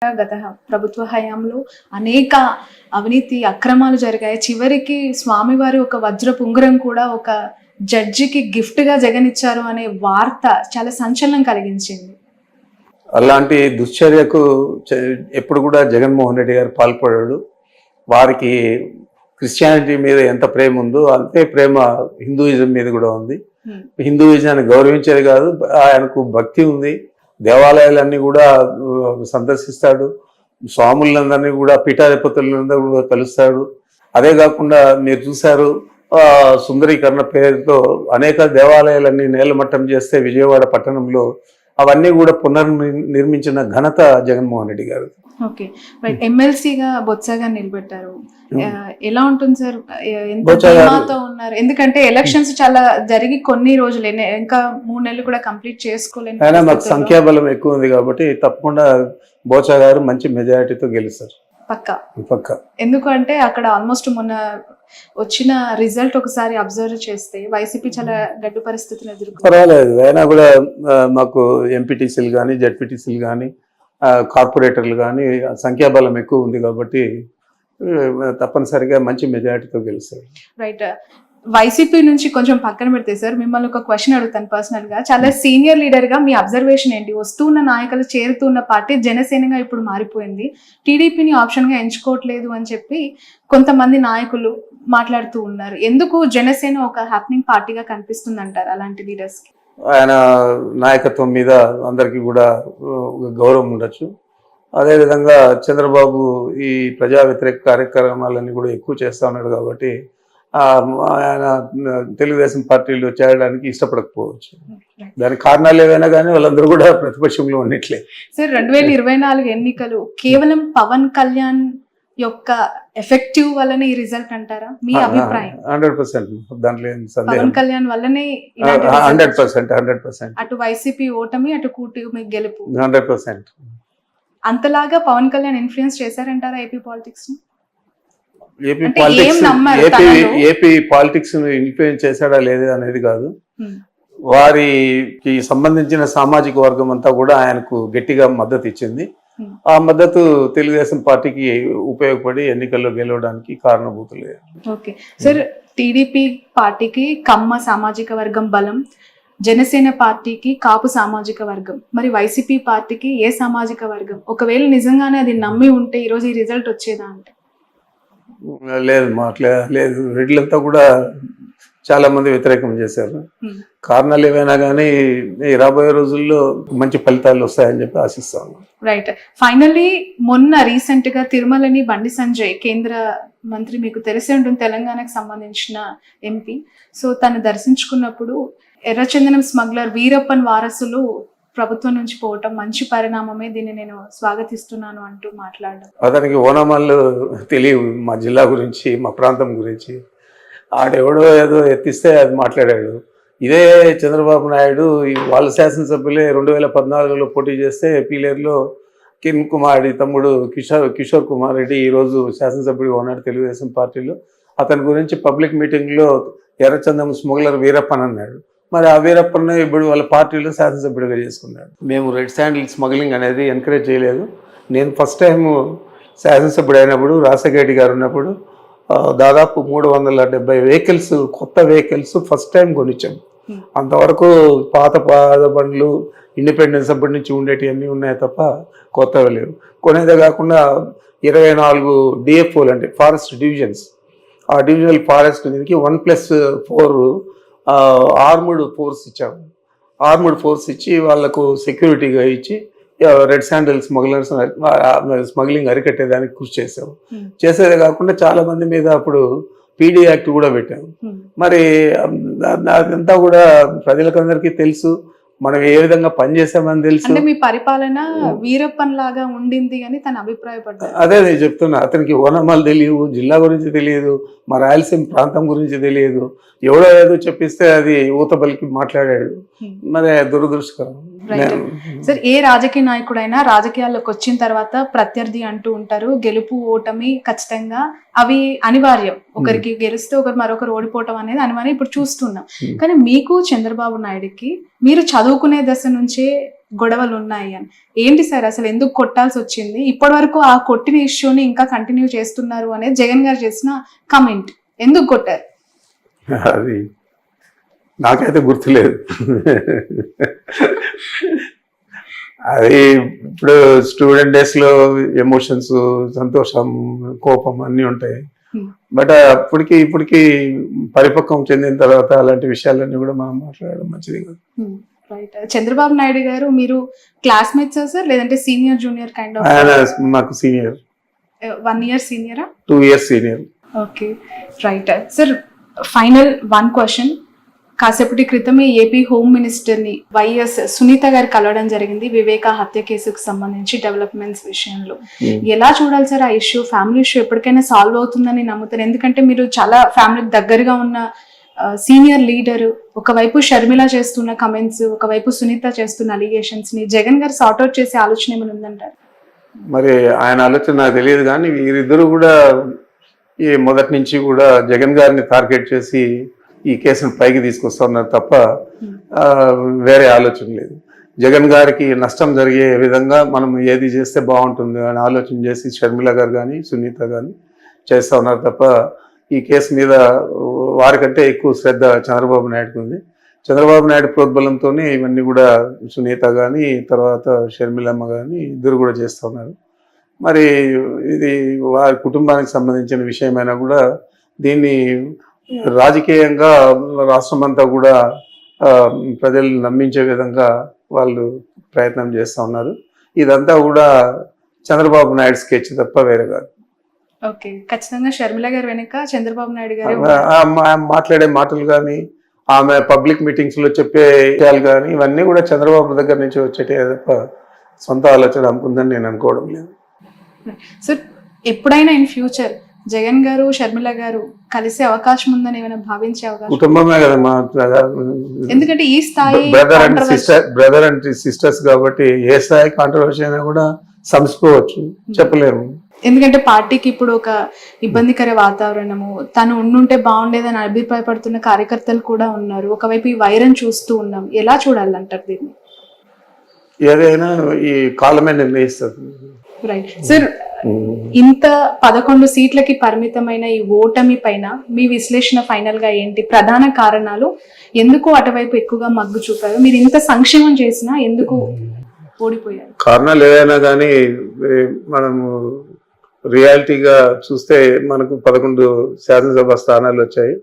గత ప్రభుత్వ హయాంలో అనేక అవినీతి అక్రమాలు జరిగాయి. చివరికి స్వామివారి ఒక వజ్రపు ఉంగరం కూడా ఒక జడ్జికి గిఫ్ట్ గా జగన్ ఇచ్చారు అనే వార్త చాలా సంచలనం కలిగించింది. అలాంటి దుశ్చర్యకు ఎప్పుడు కూడా జగన్మోహన్ రెడ్డి గారు పాల్పడాడు. వారికి క్రిస్టియానిటీ మీద ఎంత ప్రేమ ఉందో అంతే ప్రేమ హిందూయిజం మీద కూడా ఉంది. హిందూయిజాన్ని గౌరవించేది కాదు, ఆయనకు భక్తి ఉంది. దేవాలయాలన్నీ కూడా సందర్శిస్తాడు, స్వాములందరినీ కూడా పీఠాధిపతులందరూ కూడా కలుస్తాడు. అదే కాకుండా మీరు చూశారు, సుందరీకరణ పేరుతో అనేక దేవాలయాలన్నీ నేలమట్టం చేస్తే విజయవాడ పట్టణంలో అవన్నీ కూడా పునర్నిర్మించిన ఘనత జగన్మోహన్ రెడ్డి గారు. ఓకే, ఎమ్మెల్సీగా బొత్సగా నిలబెట్టారు. ఎలా ఉంటుంది సార్? ఉన్నారు ఎందుకంటే ఎలక్షన్స్ చాలా జరిగి కొన్ని రోజులు, ఇంకా 3 నెలలు కూడా కంప్లీట్ చేసుకోలేదు. అయినా మాకు సంఖ్యాబలం ఎక్కువ ఉంది కాబట్టి తప్పకుండా బోచా గారు మంచి మెజారిటీతో గెలుస్తారు పక్క. ఎందుకంటే అక్కడ ఆల్మోస్ట్ మొన్న వచ్చిన రిజల్ట్ ఒకసారి అబ్జర్వ్ చేస్తే వైసీపీ చాలా గడ్డు పరిస్థితులు ఎదుర్కొంది. పర్వాలేదు, అయినా కూడా మాకు ఎంపీటీసీలు కానీ జెడ్పీటీసీలు కానీ కార్పొరేటర్లు కానీ సంఖ్యాబలం ఎక్కువ ఉంది కాబట్టి తప్పనిసరిగా మంచి మెజారిటీతో గెలుస్తారు. రైట్, వైసీపీ నుంచి కొంచెం పక్కన పెడితే సార్, మిమ్మల్ని ఒక క్వశ్చన్ అడుగుతాను పర్సనల్ గా. చాలా సీనియర్ లీడర్ గా మీ అబ్జర్వేషన్ ఏంటి? వస్తున్న నాయకులు చేరుతున్న పార్టీ జనసేనగా ఇప్పుడు మారిపోయింది, టీడీపీని ఆప్షన్ గా ఎంచుకోవట్లేదు అని చెప్పి కొంతమంది నాయకులు మాట్లాడుతూ ఉన్నారు. ఎందుకు జనసేన ఒక హ్యాపెనింగ్ పార్టీగా కనిపిస్తుంది అంటారు అలాంటి లీడర్స్ కి? ఆయన నాయకత్వం మీద అందరికీ కూడా గౌరవం ఉండొచ్చు. అదేవిధంగా చంద్రబాబు ఈ ప్రజా వ్యతిరేక కార్యక్రమాలన్నీ కూడా ఎక్కువ చేస్తూ ఉన్నాడు కాబట్టి ఆయన తెలుగుదేశం పార్టీలో చేరడానికి ఇష్టపడకపోవచ్చు. దానికి కారణాలు ఏవైనా కానీ వాళ్ళందరూ కూడా ప్రతిపక్షంలో ఉన్నట్లే. సార్, 2024 ఎన్నికలు కేవలం పవన్ కళ్యాణ్ యొక్క ఎఫెక్టివ్ వల్లనే ఈ రిజల్ట్ అంటారా? మీ అభిప్రాయం? 100%. దాంట్లో పవన్ కళ్యాణ్ వల్లనే 100%. అటు వైసీపీ ఓటమి, అటు కూటమి గెలుపు 100%. అంతలాగా పవన్ కళ్యాణ్ ఇన్ఫ్లుయెన్స్ చేశారంటారా AP politics? AP politics influence చేశాడా లేదా అనేది కాదు, వారికి సంబంధించిన సామాజిక వర్గం అంతా కూడా ఆయనకు గట్టిగా మద్దతు ఇచ్చింది. ఆ మద్దతు తెలుగుదేశం పార్టీకి ఉపయోగపడి ఎన్నికల్లో గెలవడానికి కారణభూతులే. ఓకే సార్, టీడీపీ పార్టీకి కమ్మ సామాజిక వర్గం బలం, జనసేన పార్టీకి కాపు సామాజిక వర్గం, మరి వైసీపీ పార్టీకి ఏ సామాజిక వర్గం? ఒకవేళ నిజంగానే అది నమ్మి ఉంటే ఈరోజు ఈ రిజల్ట్ వచ్చేదా అంటే? లేదు, లేదు. రెడ్లంతా కూడా చాలా మంది వ్యతిరేకం చేశారు. కారణాలు ఏవైనా కానీ రాబోయే రోజుల్లో మంచి ఫలితాలు వస్తాయని చెప్పి ఆశిస్తాను. రైట్, ఫైనల్లీ మొన్న రీసెంట్ గా తిరుమలని బండి సంజయ్, కేంద్ర మంత్రి, మీకు తెలిసే ఉంటుంది, తెలంగాణకు సంబంధించిన ఎంపీ. సో తను దర్శించుకున్నప్పుడు ఎర్రచందనం స్మగ్లర్ వీరప్పన్ వారసులు ప్రభుత్వం నుంచి పోవటం మంచి పరిణామమే, దీన్ని నేను స్వాగతిస్తున్నాను అంటూ మాట్లాడడం. అతనికి ఓనమాలు తెలియదు మా జిల్లా గురించి, మా ప్రాంతం గురించి. ఆడెవడో ఏదో ఎత్తిస్తే అది మాట్లాడాడు. ఇదే చంద్రబాబు నాయుడు వాళ్ళ శాసనసభ్యులే 2014లో పోటీ చేస్తే పీలేరులో కిరణ్ కుమార్ తమ్ముడు కిషోర్ కుమార్ రెడ్డి ఈరోజు శాసనసభ్యుడిగా ఉన్నాడు తెలుగుదేశం పార్టీలో. అతని గురించి పబ్లిక్ మీటింగ్లో ఎర్రచందనం స్మగ్లర్ వీరప్పన్ అన్నాడు. మరి ఆ వీరప్పన్న ఇప్పుడు వాళ్ళ పార్టీలో శాసనసభ్యుడిగా చేసుకున్నాడు. మేము రెడ్ శాండిల్ స్మగ్లింగ్ అనేది ఎంకరేజ్ చేయలేదు. నేను ఫస్ట్ టైం శాసనసభ్యుడు అయినప్పుడు రాజశేఖర గారు ఉన్నప్పుడు దాదాపు 370 వెహికల్స్, కొత్త వెహికల్స్ ఫస్ట్ టైం కొనిచ్చాం. అంతవరకు పాత బండ్లు ఇండిపెండెన్స్ అప్పటి నుంచి ఉండేటివన్నీ ఉన్నాయి తప్ప కొత్తవి లేవు. కొనేదే కాకుండా 24 డిఎఫ్ఓలు అంటే ఫారెస్ట్ డివిజన్స్, ఆ డివిజనల్ ఫారెస్ట్ దీనికి 1+4 ఆర్మ్డ్ ఫోర్స్ ఇచ్చాము. ఆర్మ్డ్ ఫోర్స్ ఇచ్చి వాళ్లకు సెక్యూరిటీగా ఇచ్చి రెడ్ శాండిల్ స్మగ్లింగ్ అరికట్టేదానికి కృషి చేసాము. చేసేదే కాకుండా చాలా మంది మీద అప్పుడు పీడీ యాక్ట్ కూడా పెట్టాము. మరి అదంతా కూడా ప్రజలకందరికీ తెలుసు, మనం ఏ విధంగా పనిచేసామని తెలుసు. మీ పరిపాలన వీరప్పన్ లాగా ఉండింది అని తన అభిప్రాయపడ్డారు. అదే నేను చెప్తున్నా, అతనికి ఓనమాలు తెలియదు, జిల్లా గురించి తెలియదు, మా రాయలసీమ ప్రాంతం గురించి తెలియదు. ఎవడో ఏదో చెప్పిస్తే అది ఊతబలికి మాట్లాడాడు. మరి దురదృష్టకరం. సార్, ఏ రాజకీయ నాయకుడైనా రాజకీయాల్లోకి వచ్చిన తర్వాత ప్రత్యర్థి అంటూ ఉంటారు. గెలుపు ఓటమి ఖచ్చితంగా అవి అనివార్యం. ఒకరికి గెలిస్తే మరొకరు ఓడిపోవటం అనేది అనివార్యం, ఇప్పుడు చూస్తున్నాం. కానీ మీకు చంద్రబాబు నాయుడుకి మీరు చదువుకునే దశ నుంచే గొడవలు ఉన్నాయి అని. ఏంటి సార్ అసలు ఎందుకు కొట్టాల్సి వచ్చింది? ఇప్పటి వరకు ఆ కొట్టిన ఇష్యూని ఇంకా కంటిన్యూ చేస్తున్నారు అనేది జగన్ గారు చేసిన కమెంట్. ఎందుకు కొట్టారు? అది నాకైతే గుర్తులేదు. అది ఇప్పుడు స్టూడెంట్ డేస్లో ఎమోషన్స్, సంతోషం, కోపం అన్నీ ఉంటాయి. బట్ అప్పటికి ఇప్పటికి పరిపక్వం చెందిన తర్వాత అలాంటి విషయాలన్నీ కూడా మనం మాట్లాడడం మంచిది కాదు. రైట్. చంద్రబాబు నాయుడు గారు మీరు క్లాస్మేట్సా సార్, లేదంటే సీనియర్ జూనియర్ కైండ్ ఆఫ్? ఆయన నాకు senior. 1 year సీనియరా? 2 years senior. Okay, right. Sir final 1 question. కాసేపటి క్రితమే ఏపీ హోమ్ మినిస్టర్ని వైఎస్ సునీత గారు కలవడం జరిగింది వివేక హత్య కేసుకు సంబంధించి డెవలప్మెంట్స్ విషయంలో. ఎలా చూడాలి సార్ ఆ ఇష్యూ? ఫ్యామిలీ ఇష్యూ ఎప్పటికైనా సాల్వ్ అవుతుందని నమ్ముతారు? ఎందుకంటే మీరు చాలా ఫ్యామిలీకి దగ్గరగా ఉన్న సీనియర్ లీడర్. ఒకవైపు షర్మిల చేస్తున్న కమెంట్స్, ఒకవైపు సునీత చేస్తున్న అలిగేషన్స్ ని జగన్ గారు సార్ట్అవుట్ చేసే ఆలోచన ఏమైనా ఉందంటారు? మరి ఆయన ఆలోచన నాకు తెలియదు, కానీ వీరిద్దరూ కూడా ఈ మొదటి నుంచి కూడా జగన్ గారిని టార్గెట్ చేసి ఈ కేసును పైకి తీసుకొస్తున్నారు తప్ప వేరే ఆలోచన లేదు. జగన్ గారికి నష్టం జరిగే విధంగా మనం ఏది చేస్తే బాగుంటుంది అని ఆలోచన చేసి షర్మిల గారు కానీ సునీత కానీ చేస్తూ ఉన్నారు తప్ప ఈ కేసు మీద వారికంటే ఎక్కువ శ్రద్ధ చంద్రబాబు నాయుడుకి ఉంది. చంద్రబాబు నాయుడు ప్రోద్బలంతోనే ఇవన్నీ కూడా సునీత కానీ తర్వాత షర్మిలమ్మ కానీ ఇద్దరు కూడా చేస్తూ ఉన్నారు. మరి ఇది వారి కుటుంబానికి సంబంధించిన విషయమైనా కూడా దీన్ని రాజకీయంగా రాష్ట్రం అంతా కూడా ప్రజల్ని నమ్మించే విధంగా వాళ్ళు ప్రయత్నం చేస్తూ ఉన్నారు. ఇదంతా కూడా చంద్రబాబు నాయుడు స్కెచ్ తప్ప వేరే కాదు. ఓకే, ఖచ్చితంగా షర్మిల గారు వెనక చంద్రబాబు నాయుడు గారు మాట్లాడే మాటలు కానీ ఆమె పబ్లిక్ మీటింగ్స్ లో చెప్పే విషయాలు కానీ ఇవన్నీ కూడా చంద్రబాబు దగ్గర నుంచి వచ్చేటే తప్ప సొంత ఆలోచన అనుకుందని నేను అనుకోవడం లేదు. సార్ ఎప్పుడైనా ఇన్ ఫ్యూచర్ జగన్ గారు షర్మిల గారు కలిసే అవకాశం ఉందని ఏమైనా భావించే అవకాశం? కుటుంబమే కదా మా, ఎందుకంటే ఈ స్థాయి బ్రదర్ అండ్ సిస్టర్స్ కాబట్టి ఏ స్థాయి కాంట్రవర్సీ అయినా కూడా సంస్కోవచ్చు, చెప్పలేము. ఎందుకంటే పార్టీకి ఇప్పుడు ఒక ఇబ్బందికర వాతావరణము, తను ఉండుంటే బాగుండేదని అభిప్రాయపడుతున్న కార్యకర్తలు కూడా ఉన్నారు. ఒకవైపు ఈ వైరం చూస్తూ ఉన్నాం. ఎలా చూడాలంటారు దీన్ని? ఏదైనా ఈ కాలమే నిర్ణయిస్తుంది. రైట్ సార్, ఇంత 11 సీట్లకి పరిమితమైన ఈ ఓటమి పైన మీ విశ్లేషణ ఫైనల్ గా ఏంటి? ప్రధాన కారణాలు ఎందుకు అటువైపు ఎక్కువగా మగ్గు చూపారు? మీరు ఇంత సంక్షేమం చేసినా ఎందుకు ఓడిపోయారు? కారణాలు ఏదైనా కానీ మనము రియాలిటీగా చూస్తే మనకు 11 శాసనసభ స్థానాలు వచ్చాయి.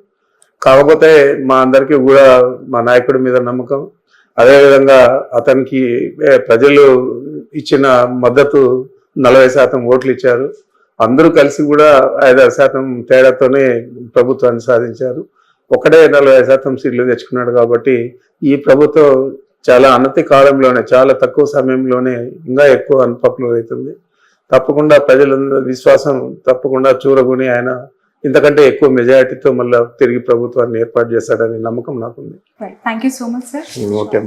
కాకపోతే మా అందరికీ కూడా మా నాయకుడి మీద నమ్మకం, అదేవిధంగా అతనికి ప్రజలు ఇచ్చిన మద్దతు 40% ఓట్లు ఇచ్చారు. అందరూ కలిసి కూడా 5-6% తేడాతోనే ప్రభుత్వాన్ని సాధించారు. ఒకటే 40% సీట్లు తెచ్చుకున్నాడు. కాబట్టి ఈ ప్రభుత్వం చాలా అనతి కాలంలోనే, చాలా తక్కువ సమయంలోనే ఇంకా ఎక్కువ అన్పాపులర్ అవుతుంది. తప్పకుండా ప్రజలందరూ విశ్వాసం తప్పకుండా చూరగొని ఆయన ఇంతకంటే ఎక్కువ మెజారిటీతో మళ్ళీ తిరిగి ప్రభుత్వాన్ని ఏర్పాటు చేస్తాడని నమ్మకం నాకుంది. Thank you so much sir. Okay.